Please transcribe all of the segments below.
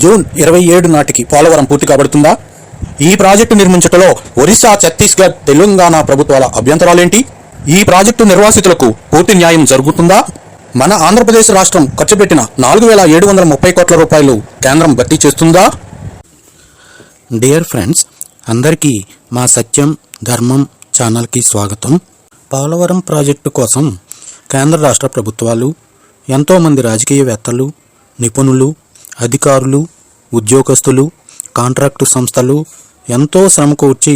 June 27 నాటికి పోలవరం పూర్తి కాబడుతుందా? ఈ ప్రాజెక్టు నిర్మించటంలో ఒరిస్సా, ఛత్తీస్గఢ్, తెలంగాణ ప్రభుత్వాల అభ్యంతరాలేంటి? ఈ ప్రాజెక్టు నిర్వాసితులకు పూర్తి న్యాయం జరుగుతుందా? మన ఆంధ్రప్రదేశ్ రాష్ట్రం ఖర్చు పెట్టిన 4,730 కోట్ల రూపాయలు కేంద్రం భర్తీ చేస్తుందా? డియర్ ఫ్రెండ్స్, అందరికీ మా సత్యం ధర్మం ఛానల్కి స్వాగతం. పోలవరం ప్రాజెక్టు కోసం కేంద్ర రాష్ట్ర ప్రభుత్వాలు, ఎంతోమంది రాజకీయవేత్తలు, నిపుణులు, అధికారులు, ఉద్యోగస్తులు, కాంట్రాక్టు సంస్థలు ఎంతో శ్రమ కూర్చి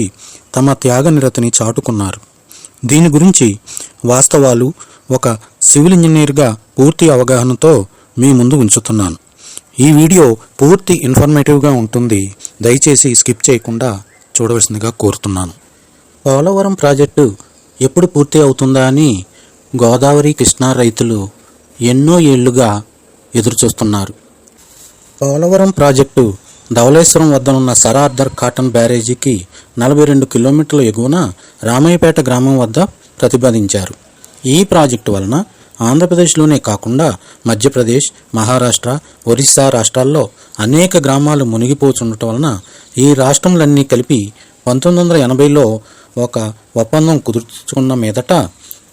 తమ త్యాగనిరతిని చాటుకున్నారు. దీని గురించి వాస్తవాలు ఒక సివిల్ ఇంజనీర్గా పూర్తి అవగాహనతో మీ ముందు ఉంచుతున్నాను. ఈ వీడియో పూర్తి ఇన్ఫర్మేటివ్గా ఉంటుంది. దయచేసి స్కిప్ చేయకుండా చూడవలసిందిగా కోరుతున్నాను. పోలవరం ప్రాజెక్టు ఎప్పుడు పూర్తి అవుతుందా అని గోదావరి, కృష్ణా రైతులు ఎన్నో ఏళ్లుగా ఎదురుచూస్తున్నారు. పోలవరం ప్రాజెక్టు ధవళేశ్వరం వద్దనున్న సర్ ఆర్థర్ కాటన్ బ్యారేజీకి 42 కిలోమీటర్ల ఎగువన రామయ్యపేట గ్రామం వద్ద ప్రతిపాదించారు. ఈ ప్రాజెక్టు వలన ఆంధ్రప్రదేశ్లోనే కాకుండా మధ్యప్రదేశ్, మహారాష్ట్ర, ఒరిస్సా రాష్ట్రాల్లో అనేక గ్రామాలు మునిగిపోతుండటం వలన ఈ రాష్ట్రములన్నీ కలిపి 1980లో ఒక ఒప్పందం కుదుర్చుకున్న మీదట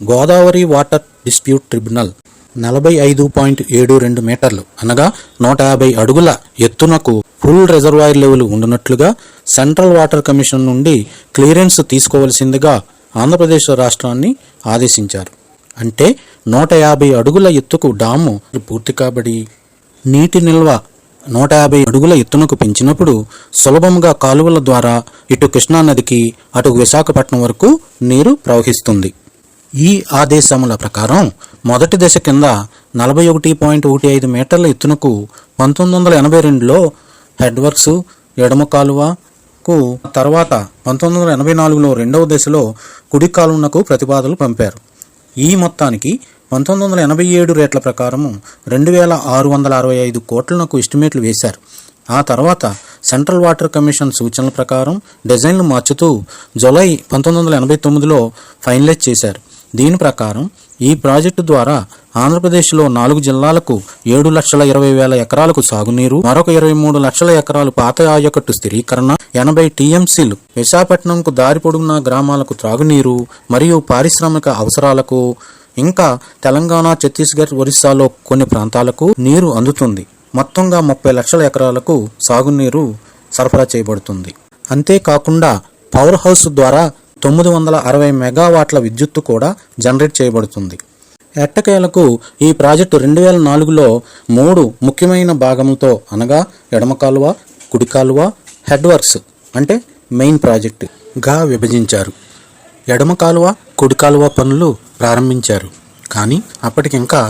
గోదావరి వాటర్ డిస్ప్యూట్ ట్రిబ్యునల్ 45.72 మీటర్లు అనగా 150 అడుగుల ఎత్తునకు ఫుల్ రిజర్వాయర్ లెవెల్ ఉండునట్లుగా సెంట్రల్ వాటర్ కమిషన్ నుండి క్లియరెన్స్ తీసుకోవలసిందిగా ఆంధ్రప్రదేశ్ రాష్ట్రాన్ని ఆదేశించారు. అంటే 150 అడుగుల ఎత్తుకు డాము పూర్తి కాబడి నీటి నిల్వ 150 అడుగుల ఎత్తునకు పెంచినప్పుడు సులభంగా కాలువల ద్వారా ఇటు కృష్ణానదికి అటు విశాఖపట్నం వరకు నీరు ప్రవహిస్తుంది. ఈ ఆదేశముల ప్రకారం మొదటి దశ కింద 41.15 మీటర్ల ఎత్తునకు 1982లో హెడ్ వర్క్స్, ఎడమ కాలువకు, తర్వాత 1984లో రెండవ దశలో కుడి కాలువకు ప్రతిపాదనలు పంపారు. ఈ మొత్తానికి 1987 రేట్ల ప్రకారము 2,665 కోట్లకు ఎస్టిమేట్లు వేశారు. ఆ తర్వాత సెంట్రల్ వాటర్ కమిషన్ సూచనల ప్రకారం డిజైన్లు మార్చుతూ జూలై 1989లో ఫైనలైజ్ చేశారు. దీని ప్రకారం ఈ ప్రాజెక్టు ద్వారా ఆంధ్రప్రదేశ్లో 4 జిల్లాలకు 7,20,000 ఎకరాలకు సాగునీరు, మరొక 23 లక్షల ఎకరాలు పాత ఆయకట్టు స్థిరీకరణ, 80 టీఎంసీలు విశాఖపట్నంకు దారి పొడుగున గ్రామాలకు త్రాగునీరు మరియు పారిశ్రామిక అవసరాలకు, ఇంకా తెలంగాణ, ఛత్తీస్గఢ్, ఒరిస్సాలో కొన్ని ప్రాంతాలకు నీరు అందుతుంది. మొత్తంగా 30 లక్షల ఎకరాలకు సాగునీరు సరఫరా చేయబడుతుంది. అంతేకాకుండా పవర్ హౌస్ ద్వారా 960 మెగావాట్ల విద్యుత్తు కూడా జనరేట్ చేయబడుతుంది. ఎట్టకేలకు ఈ ప్రాజెక్టు 2004లో 3 ముఖ్యమైన భాగంతో అనగా ఎడమ కాలువ, కుడి కాలువ, హెడ్ వర్క్స్ అంటే మెయిన్ ప్రాజెక్టుగా విభజించారు. ఎడమ కాలువ, కుడి కాలువ పనులు ప్రారంభించారు. కానీ అప్పటికింకా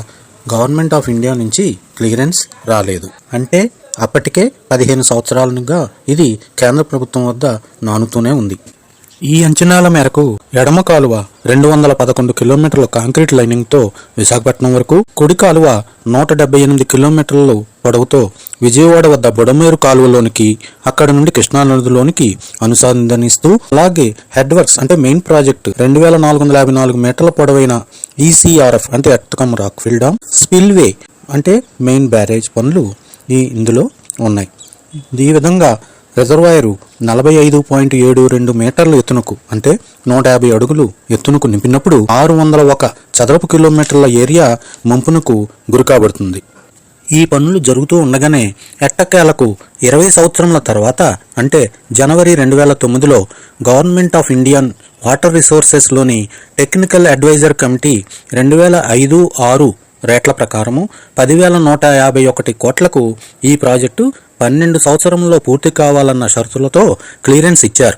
గవర్నమెంట్ ఆఫ్ ఇండియా నుంచి క్లియరెన్స్ రాలేదు. అంటే అప్పటికే 15 సంవత్సరాలుగా ఇది కేంద్ర ప్రభుత్వం వద్ద నానుతూనే ఉంది. ఈ అంచనాల మేరకు ఎడమ కాలువ 211 కిలోమీటర్ల కాంక్రీట్ లైనింగ్తో విశాఖపట్నం వరకు, కుడి కాలువ 178 కిలోమీటర్ల పొడవుతో విజయవాడ వద్ద బుడమేరు కాలువలోనికి, అక్కడ నుండి కృష్ణానదిలోనికి అనుసంధానిస్తూ, అలాగే హెడ్ వర్క్స్ అంటే మెయిన్ ప్రాజెక్టు 2,454 మీటర్ల పొడవైన ఈసీఆర్ఎఫ్ అంటే earth cum rock fill dam, spillway అంటే మెయిన్ బ్యారేజ్ పనులు ఇందులో ఉన్నాయి. ఈ విధంగా రిజర్వాయరు 45.72 మీటర్ల ఎత్తునకు అంటే 150 అడుగులు ఎత్తునకు నింపినప్పుడు 601 చదరపు కిలోమీటర్ల ఏరియా ముంపునకు గురికాబడుతుంది. ఈ పనులు జరుగుతూ ఉండగానే ఎట్టకేలకు 20 సంవత్సరముల తర్వాత అంటే జనవరి 2009లో గవర్నమెంట్ ఆఫ్ ఇండియన్ వాటర్ రిసోర్సెస్లోని టెక్నికల్ అడ్వైజర్ కమిటీ 2005-06 రేట్ల ప్రకారము 10,151 కోట్లకు ఈ ప్రాజెక్టు 12 సంవత్సరంలో పూర్తి కావాలన్న షరతులతో క్లియరెన్స్ ఇచ్చారు.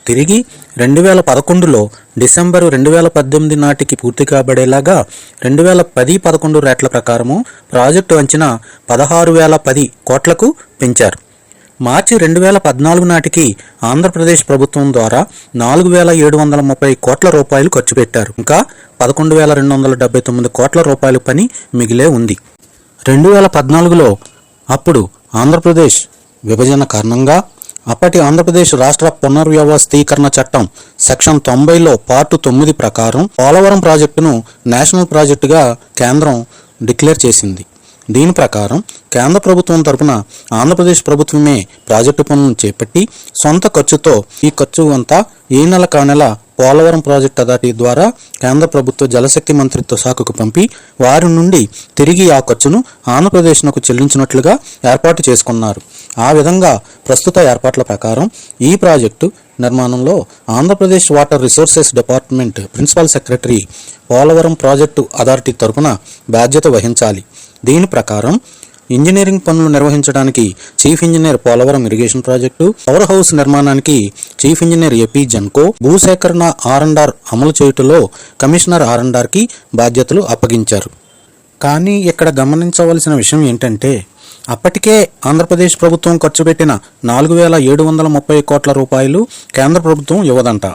తిరిగి 2011లో డిసెంబరు 2018 నాటికి పూర్తి కాబడేలాగా 2010-11 రేట్ల ప్రకారము ప్రాజెక్టు అంచనా 16,010 కోట్లకు పెంచారు. మార్చి 2014 నాటికి ఆంధ్రప్రదేశ్ ప్రభుత్వం ద్వారా 4,730 కోట్ల రూపాయలు ఖర్చు పెట్టారు. ఇంకా 11,279 కోట్ల రూపాయల పని మిగిలే ఉంది. 2014లో అప్పుడు ఆంధ్రప్రదేశ్ విభజన కారణంగా అప్పటి ఆంధ్రప్రదేశ్ రాష్ట్ర పునర్వ్యవస్థీకరణ చట్టం సెక్షన్ 90లో పార్ట్ 9 ప్రకారం పోలవరం ప్రాజెక్టును నేషనల్ ప్రాజెక్టుగా కేంద్రం డిక్లేర్ చేసింది. దీని ప్రకారం కేంద్ర ప్రభుత్వం తరపున ఆంధ్రప్రదేశ్ ప్రభుత్వమే ప్రాజెక్టు పనులను చేపట్టి సొంత ఖర్చుతో ఈ ఖర్చు అంతా ఈ నెల కానెల పోలవరం ప్రాజెక్ట్ అథారిటీ ద్వారా కేంద్ర ప్రభుత్వ జలశక్తి మంత్రిత్వ శాఖకు పంపి వారి నుండి తిరిగి ఆ ఖర్చును ఆంధ్రప్రదేశ్కు చెల్లించినట్లుగా ఏర్పాటు చేసుకున్నారు. ఆ విధంగా ప్రస్తుత ఏర్పాట్ల ప్రకారం ఈ ప్రాజెక్టు నిర్మాణంలో Andhra Pradesh water resources department principal secretary Polavaram project authority తరపున బాధ్యత వహించాలి. దీని ప్రకారం ఇంజనీరింగ్ పనులు నిర్వహించడానికి chief engineer Polavaram irrigation project, power house నిర్మాణానికి చీఫ్ ఇంజనీర్ ఏపీ జెన్కో, భూసేకరణ R&R అమలు చేయుటలో కమిషనర్ R&Rకి బాధ్యతలు అప్పగించారు. కానీ ఇక్కడ గమనించవలసిన విషయం ఏంటంటే అప్పటికే ఆంధ్రప్రదేశ్ ప్రభుత్వం ఖర్చు పెట్టిన 4,730 కోట్ల రూపాయలు కేంద్ర ప్రభుత్వం ఇవ్వదంట.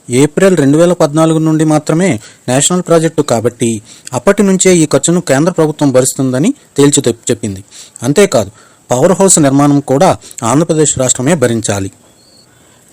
ఏప్రిల్ 2014 నుండి మాత్రమే నేషనల్ ప్రాజెక్టు కాబట్టి అప్పటి నుంచే ఈ ఖర్చును కేంద్ర ప్రభుత్వం భరిస్తుందని తేల్చి చెప్పింది. అంతేకాదు పవర్ హౌస్ నిర్మాణం కూడా ఆంధ్రప్రదేశ్ రాష్ట్రమే భరించాలి.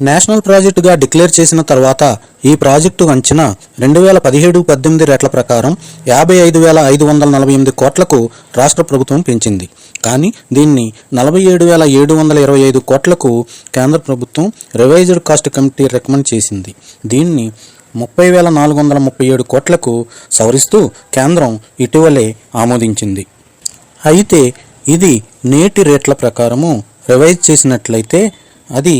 నేషనల్ ప్రాజెక్టుగా డిక్లేర్ చేసిన తర్వాత ఈ ప్రాజెక్టు అంచనా 2017-18 రేట్ల ప్రకారం 55,548 కోట్లకు రాష్ట్ర ప్రభుత్వం పెంచింది. కానీ దీన్ని 47,725 కోట్లకు కేంద్ర ప్రభుత్వం రివైజ్డ్ కాస్ట్ కమిటీ రికమెండ్ చేసింది. దీన్ని 30,437 కోట్లకు సవరిస్తూ కేంద్రం ఇటీవలే ఆమోదించింది. అయితే ఇది నేటి రేట్ల ప్రకారము రివైజ్ చేసినట్లయితే అది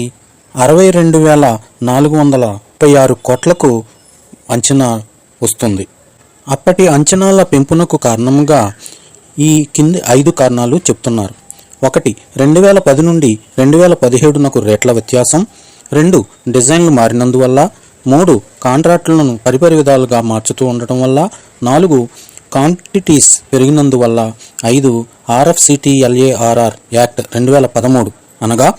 62,436 కోట్లకు అంచనా వస్తుంది. అప్పటి అంచనాల పెంపునకు కారణంగా ఈ కింది 5 కారణాలు చెప్తున్నారు. 1. 2010 నుండి 2017 రేట్ల వ్యత్యాసం. 2. డిజైన్లు మారినందువల్ల. 3. కాంట్రాక్టులను పరిపరి విధాలుగా మార్చుతూ ఉండటం వల్ల. 4. క్వాంటిటీస్ పెరిగినందువల్ల. 5. RFCTLARR యాక్ట్ 2013 అనగా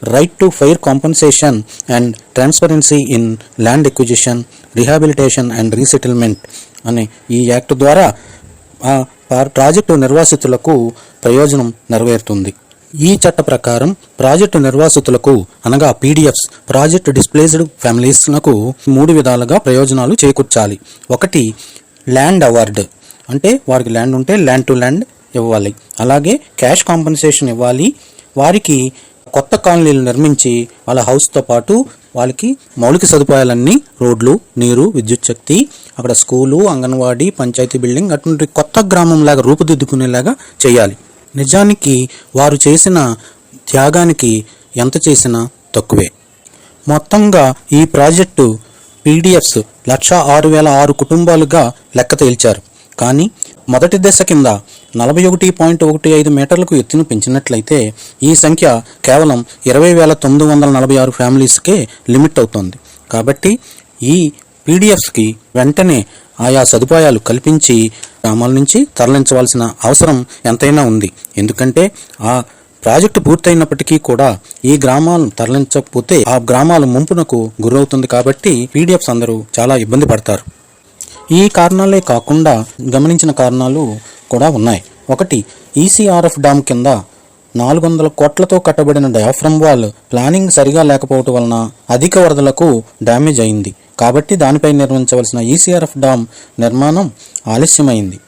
right to fair compensation and transparency in land acquisition, rehabilitation and resettlement అనే ఈ యాక్ట్ ద్వారా ప్రాజెక్టు నిర్వాసితులకు ప్రయోజనం నెరవేరుతుంది. ఈ చట్ట ప్రకారం ప్రాజెక్టు నిర్వాసితులకు అనగా PDFs ప్రాజెక్ట్ డిస్ప్లేస్డ్ ఫ్యామిలీస్లకు 3 విధాలుగా ప్రయోజనాలు చేకూర్చాలి. 1. ల్యాండ్ అవార్డ్ అంటే వారికి ల్యాండ్ ఉంటే ల్యాండ్ టు ల్యాండ్ ఇవ్వాలి. అలాగే క్యాష్ కాంపన్సేషన్ ఇవ్వాలి. వారికి కొత్త కాలనీలు నిర్మించి వాళ్ళ హౌస్తో పాటు వాళ్ళకి మౌలిక సదుపాయాలన్నీ రోడ్లు, నీరు, విద్యుత్ శక్తి, అక్కడ స్కూలు, అంగన్వాడీ, పంచాయతీ బిల్డింగ్ అటువంటి కొత్త గ్రామంలాగా రూపుదిద్దుకునేలాగా చేయాలి. నిజానికి వారు చేసిన త్యాగానికి ఎంత చేసినా తక్కువే. మొత్తంగా ఈ ప్రాజెక్టు PDFs 106,006 కుటుంబాలుగా లెక్క తేల్చారు. కానీ మొదటి దశ కింద 41.15 మీటర్లకు ఎత్తును పెంచినట్లయితే ఈ సంఖ్య కేవలం 20,946 ఫ్యామిలీస్కే లిమిట్ అవుతుంది. కాబట్టి ఈ PDFsకి వెంటనే ఆయా సదుపాయాలు కల్పించి గ్రామాల నుంచి తరలించవలసిన అవసరం ఎంతైనా ఉంది. ఎందుకంటే ఆ ప్రాజెక్టు పూర్తయినప్పటికీ కూడా ఈ గ్రామాలను తరలించకపోతే ఆ గ్రామాల ముంపునకు గురవుతుంది. కాబట్టి PDFs అందరూ చాలా ఇబ్బంది పడతారు. ఈ కారణాలే కాకుండా గమనించిన కారణాలు కూడా ఉన్నాయి. 1. ECRF డ్యామ్ కింద 400 కోట్లతో కట్టబడిన డయాఫ్రమ్ వాల్ ప్లానింగ్ సరిగా లేకపోవటం వలన అధిక వరదలకు డ్యామేజ్ అయింది. కాబట్టి దానిపై నిర్మించవలసిన ECRF డ్యామ్ నిర్మాణం ఆలస్యమైంది.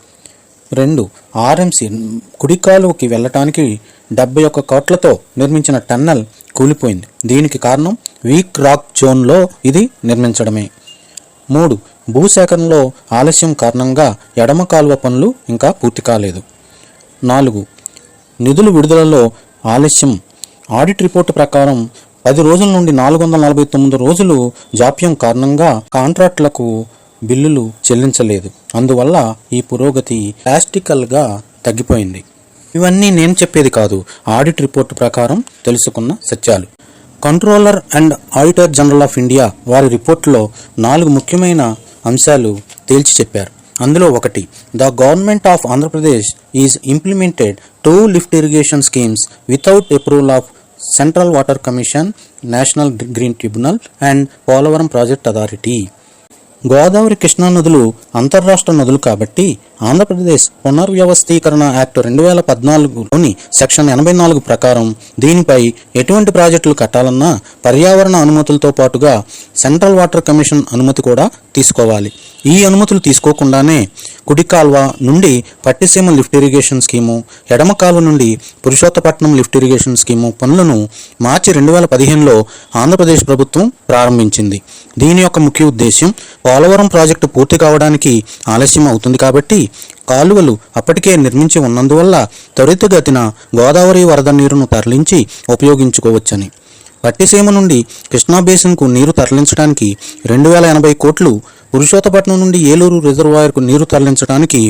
2. RMC కుడికాలువకి వెళ్ళటానికి 71 కోట్లతో నిర్మించిన టన్నెల్ కూలిపోయింది. దీనికి కారణం వీక్ రాక్ జోన్లో ఇది నిర్మించడమే. 3. భూసేకరణలో ఆలస్యం కారణంగా ఎడమ కాలువ పనులు ఇంకా పూర్తి కాలేదు. 4. నిధుల విడుదలలో ఆలస్యం. ఆడిట్ రిపోర్టు ప్రకారం 10 రోజుల నుండి 449 రోజులు జాప్యం కారణంగా కాంట్రాక్టులకు బిల్లులు చెల్లించలేదు. అందువల్ల ఈ పురోగతి డ్రాస్టికల్గా తగ్గిపోయింది. ఇవన్నీ నేను చెప్పేది కాదు, ఆడిట్ రిపోర్టు ప్రకారం తెలుసుకున్న సత్యాలు. Controller and auditor general of India వారి రిపోర్టులో 4 ముఖ్యమైన అంశాలు తేల్చి చెప్పారు. అందులో 1. The government of Andhra Pradesh is implemented 2 lift irrigation schemes without approval of central water commission, national green tribunal and Polavaram project authority. Godavari, Krishna నదులు అంతర్రాష్ట్ర నదులు కాబట్టి ఆంధ్రప్రదేశ్ పునర్వ్యవస్థీకరణ యాక్ట్ 2014లోని సెక్షన్ 84 ప్రకారం దీనిపై ఎటువంటి ప్రాజెక్టులు కట్టాలన్నా పర్యావరణ అనుమతులతో పాటుగా సెంట్రల్ వాటర్ కమిషన్ అనుమతి కూడా తీసుకోవాలి. ఈ అనుమతులు తీసుకోకుండానే కుడి కాల్వ నుండి పట్టిసీమ లిఫ్ట్ ఇరిగేషన్ స్కీము, ఎడమ కాల్వ నుండి పురుషోత్తపట్నం లిఫ్ట్ ఇరిగేషన్ స్కీము పనులను మార్చి 2015లో ఆంధ్రప్రదేశ్ ప్రభుత్వం ప్రారంభించింది. దీని యొక్క ముఖ్య ఉద్దేశ్యం పోలవరం ప్రాజెక్టు పూర్తి కావడానికి ఆలస్యం అవుతుంది కాబట్టి కాలువలు అప్పటికే నిర్మించి ఉన్నందువల్ల త్వరితగతిన గోదావరి వరద నీరును తరలించి ఉపయోగించుకోవచ్చని. పట్టిసీమ నుండి కృష్ణా బేసిన్కు నీరు తరలించడానికి 2080 కోట్లు, పురుషోత్తపట్నం నుండి ఏలూరు రిజర్వాయర్కు నీరు తరలించడానికి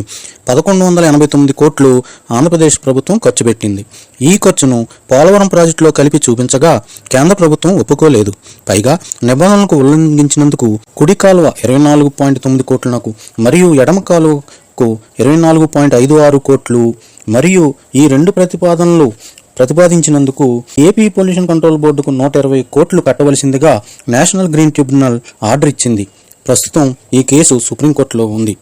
1189 కోట్లు ఆంధ్రప్రదేశ్ ప్రభుత్వం ఖర్చు పెట్టింది. ఈ ఖర్చును పోలవరం ప్రాజెక్టులో కలిపి చూపించగా కేంద్ర ప్రభుత్వం ఒప్పుకోలేదు. పైగా నిబంధనలకు ఉల్లంఘించినందుకు కుడి కాలువ 24.9 కోట్లకు మరియు ఎడమ కాలువకు 24.56 కోట్లు మరియు ఈ రెండు ప్రతిపాదించినందుకు ఏపీ పొల్యూషన్ కంట్రోల్ బోర్డుకు 120 కోట్లు కట్టవలసిందిగా నేషనల్ గ్రీన్ ట్రిబ్యునల్ ఆర్డర్ ఇచ్చింది. ప్రస్తుతం ఈ కేసు సుప్రీంకోర్టులో ఉంది.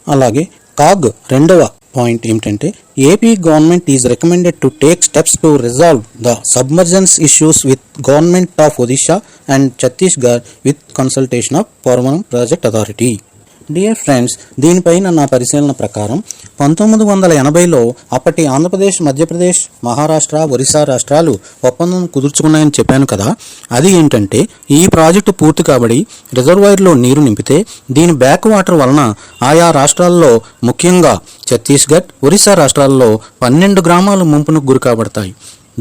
అలాగే కాగ్ రెండవ పాయింట్ ఏమిటంటే AP government is recommended to take steps to resolve the submergence issues with government of Odisha and Chhattisgarh with consultation of Polavaram project authority. Dear friends, దీనిపైన నా పరిశీలన ప్రకారం 1980లో అప్పటి ఆంధ్రప్రదేశ్, మధ్యప్రదేశ్, మహారాష్ట్ర, ఒరిస్సా రాష్ట్రాలు ఒప్పందం కుదుర్చుకున్నాయని చెప్పాను కదా. అది ఏంటంటే ఈ ప్రాజెక్టు పూర్తి కాబడి రిజర్వాయర్లో నీరు నింపితే దీని బ్యాక్ వాటర్ వలన ఆయా రాష్ట్రాల్లో ముఖ్యంగా ఛత్తీస్గఢ్, ఒరిస్సా రాష్ట్రాల్లో 12 గ్రామాలు ముంపునకు గురి కాబడతాయి.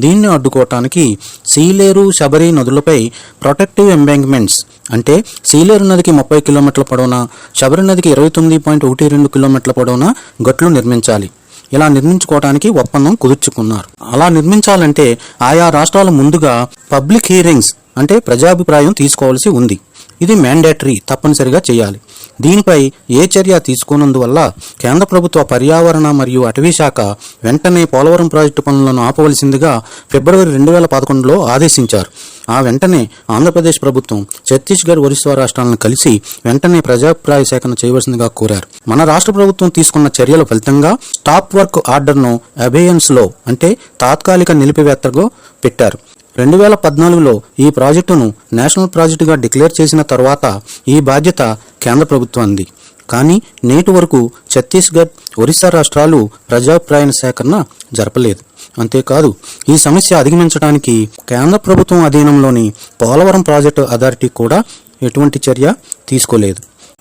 దీన్ని అడ్డుకోవటానికి సీలేరు, శబరి నదులపై ప్రొటెక్టివ్ ఎంబాంక్మెంట్స్ అంటే సీలేరు నదికి 30 కిలోమీటర్ల పొడవున, శబరి నదికి 29.12 కిలోమీటర్ల పొడవున గట్లు నిర్మించాలి. ఇలా నిర్మించుకోవడానికి ఒప్పందం కుదుర్చుకున్నారు. అలా నిర్మించాలంటే ఆయా రాష్ట్రాలు ముందుగా పబ్లిక్ హీరింగ్స్ అంటే ప్రజాభిప్రాయం తీసుకోవాల్సి ఉంది. ఇది మ్యాండేటరీ, తప్పనిసరిగా చేయాలి. దీనిపై ఏ చర్య తీసుకున్నందువల్ల కేంద్ర ప్రభుత్వ పర్యావరణ మరియు అటవీ శాఖ వెంటనే పోలవరం ప్రాజెక్టు పనులను ఆపవలసిందిగా ఫిబ్రవరి 2011లో ఆదేశించారు. ఆ వెంటనే ఆంధ్రప్రదేశ్ ప్రభుత్వం ఛత్తీస్గఢ్, ఒరిస్సా రాష్ట్రాలను కలిసి వెంటనే ప్రజాభిప్రాయ సేకరణ చేయవలసిందిగా కోరారు. మన రాష్ట్ర ప్రభుత్వం తీసుకున్న చర్యల ఫలితంగా స్టాప్ వర్క్ ఆర్డర్ను అబేయన్స్లో అంటే తాత్కాలిక నిలిపివేతగా పెట్టారు. 2014లో ఈ ప్రాజెక్టును నేషనల్ ప్రాజెక్టుగా డిక్లేర్ చేసిన తర్వాత ఈ బాధ్యత కేంద్ర ప్రభుత్వానికి. కానీ నేటి వరకు ఛత్తీస్గఢ్, ఒరిస్సా రాష్ట్రాలు ప్రజాభిప్రాయ సేకరణ జరపలేదు. అంతేకాదు ఈ సమస్య అధిగమించడానికి కేంద్ర ప్రభుత్వం అధీనంలోని పోలవరం ప్రాజెక్టు అథారిటీ కూడా ఎటువంటి చర్య తీసుకోలేదు.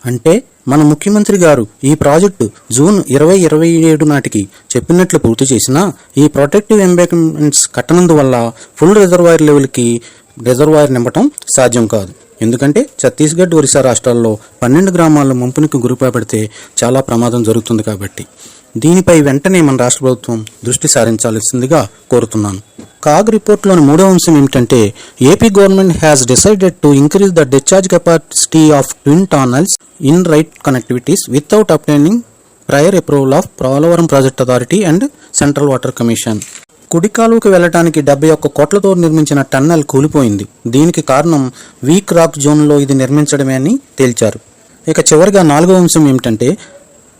అంటే మన ముఖ్యమంత్రి గారు ఈ ప్రాజెక్టు జూన్ 2027 నాటికి చెప్పినట్లు పూర్తి చేసినా ఈ ప్రొటెక్టివ్ ఎంబాంక్మెంట్స్ కట్టనందువల్ల ఫుల్ రిజర్వాయర్ లెవెల్కి రిజర్వాయర్ నింపటం సాధ్యం కాదు. ఎందుకంటే ఛత్తీస్గఢ్, ఒరిస్సా రాష్ట్రాల్లో 12 గ్రామాల ముంపునికి గురిపడితే చాలా ప్రమాదం జరుగుతుంది కాబట్టి దీనిపై వెంటనే మన రాష్ట్ర ప్రభుత్వం దృష్టి సారించాల్సిందిగా కోరుతున్నాను. కాగ్ రిపోర్ట్లోని 3వ అంశం ఏమిటంటే AP government has decided to increase the discharge capacity of twin tunnels in right connectivities without obtaining prior approval of Polavaram project authority and central water commission. కుడి కాలువకు వెళ్లడానికి 71 కోట్లతో నిర్మించిన టన్నెల్ కూలిపోయింది. దీనికి కారణం వీక్ రాక్ జోన్లో ఇది నిర్మించడమే అని తేల్చారు. ఇక చివరిగా 4వ అంశం ఏమిటంటే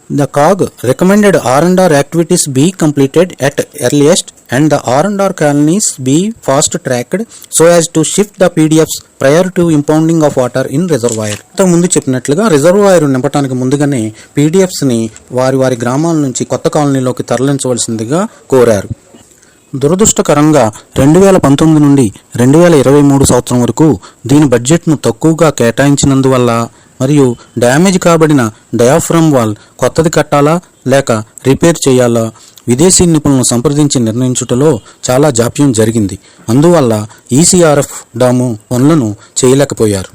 The COG recommended R&R activities be completed at earliest and the R&R colonies be fast-tracked so as to shift the PDFs prior to impounding of water in reservoir. ముందు చెప్పినట్లుగా రిజర్వాయర్ నింపడానికి ముందుగానే PDFsని వారి గ్రామాల నుంచి కొత్త కాలనీలోకి తరలించవలసిందిగా కోరారు. దురదృష్టకరంగా 2019 నుండి 2023 సంవత్సరం వరకు దీని బడ్జెట్ను తక్కువగా కేటాయించినందువల్ల మరియు డ్యామేజ్ కాబడిన డయాఫ్రమ్ వాల్ కొత్తది కట్టాలా లేక రిపేర్ చేయాలా విదేశీ నిపుణులను సంప్రదించి నిర్ణయించుటలో చాలా జాప్యం జరిగింది. అందువల్ల ఈసీఆర్ఎఫ్ డాము పనులను చేయలేకపోయారు.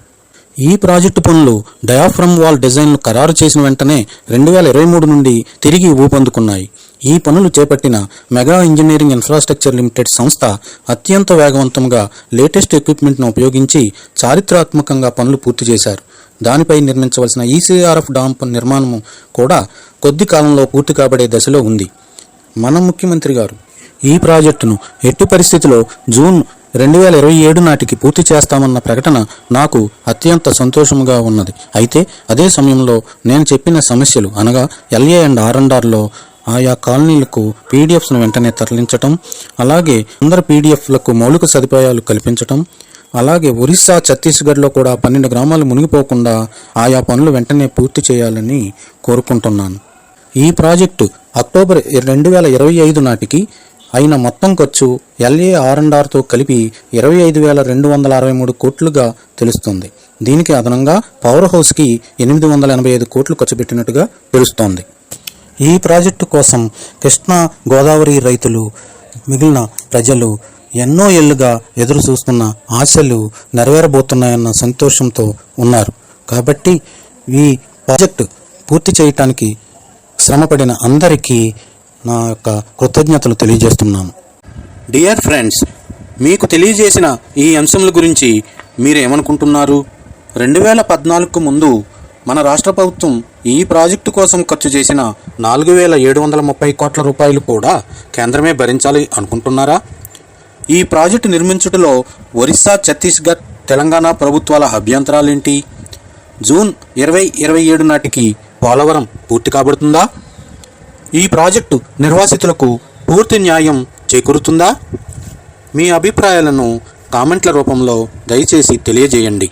ఈ ప్రాజెక్టు పనులు డయాఫ్రమ్ వాల్ డిజైన్లు ఖరారు చేసిన వెంటనే 2023 నుండి తిరిగి ఊపందుకున్నాయి. ఈ పనులు చేపట్టిన మెగా ఇంజనీరింగ్ ఇన్ఫ్రాస్ట్రక్చర్ లిమిటెడ్ సంస్థ అత్యంత వేగవంతంగా లేటెస్ట్ ఎక్విప్మెంట్ను ఉపయోగించి చారిత్రాత్మకంగా పనులు పూర్తి చేశారు. దానిపై నిర్మించవలసిన ఈసీఆర్ఎఫ్ డామ్ నిర్మాణము కూడా కొద్ది కాలంలో పూర్తి కాబడే దశలో ఉంది. మన ముఖ్యమంత్రి గారు ఈ ప్రాజెక్టును ఎట్టి పరిస్థితిలో జూన్ 2027 నాటికి పూర్తి చేస్తామన్న ప్రకటన నాకు అత్యంత సంతోషముగా ఉన్నది. అయితే అదే సమయంలో నేను చెప్పిన సమస్యలు అనగా LA అండ్ R&Rలో ఆయా కాలనీలకు పీడిఎఫ్స్ను వెంటనే తరలించటం, అలాగే అందరు పీడిఎఫ్లకు మౌలిక సదుపాయాలు కల్పించటం, అలాగే ఒరిస్సా ఛత్తీస్గఢ్లో కూడా 12 గ్రామాలు మునిగిపోకుండా ఆయా పనులు వెంటనే పూర్తి చేయాలని కోరుకుంటున్నాను. ఈ ప్రాజెక్టు అక్టోబర్ 2025 నాటికి అయిన మొత్తం ఖర్చు LA R&Rతో కలిపి 25,263 కోట్లుగా తెలుస్తుంది. దీనికి అదనంగా పవర్ హౌస్కి 885 కోట్లు ఖర్చు పెట్టినట్టుగా తెలుస్తోంది. ఈ ప్రాజెక్టు కోసం కృష్ణా గోదావరి రైతులు, మిగిలిన ప్రజలు ఎన్నో ఏళ్లుగా ఎదురు చూస్తున్న ఆశలు నెరవేరబోతున్నాయన్న సంతోషంతో ఉన్నారు. కాబట్టి ఈ ప్రాజెక్టు పూర్తి చేయటానికి శ్రమపడిన అందరికీ నా యొక్క కృతజ్ఞతలు తెలియజేస్తున్నాను. డియర్ ఫ్రెండ్స్, మీకు తెలియజేసిన ఈ అంశముల గురించి మీరేమనుకుంటున్నారు? 2014కు ముందు మన రాష్ట్ర ప్రభుత్వం ఈ ప్రాజెక్టు కోసం ఖర్చు చేసిన 4,730 కోట్ల రూపాయలు కూడా కేంద్రమే భరించాలి అనుకుంటున్నారా? ఈ ప్రాజెక్టు నిర్మించుటలో ఒరిస్సా, ఛత్తీస్గఢ్, తెలంగాణ ప్రభుత్వాల అభ్యంతరాలేంటి? జూన్ 2027 నాటికి పోలవరం పూర్తి కాబడుతుందా? ఈ ప్రాజెక్టు నిర్వాసితులకు పూర్తి న్యాయం చేకూరుతుందా? మీ అభిప్రాయాలను కామెంట్ల రూపంలో దయచేసి తెలియజేయండి.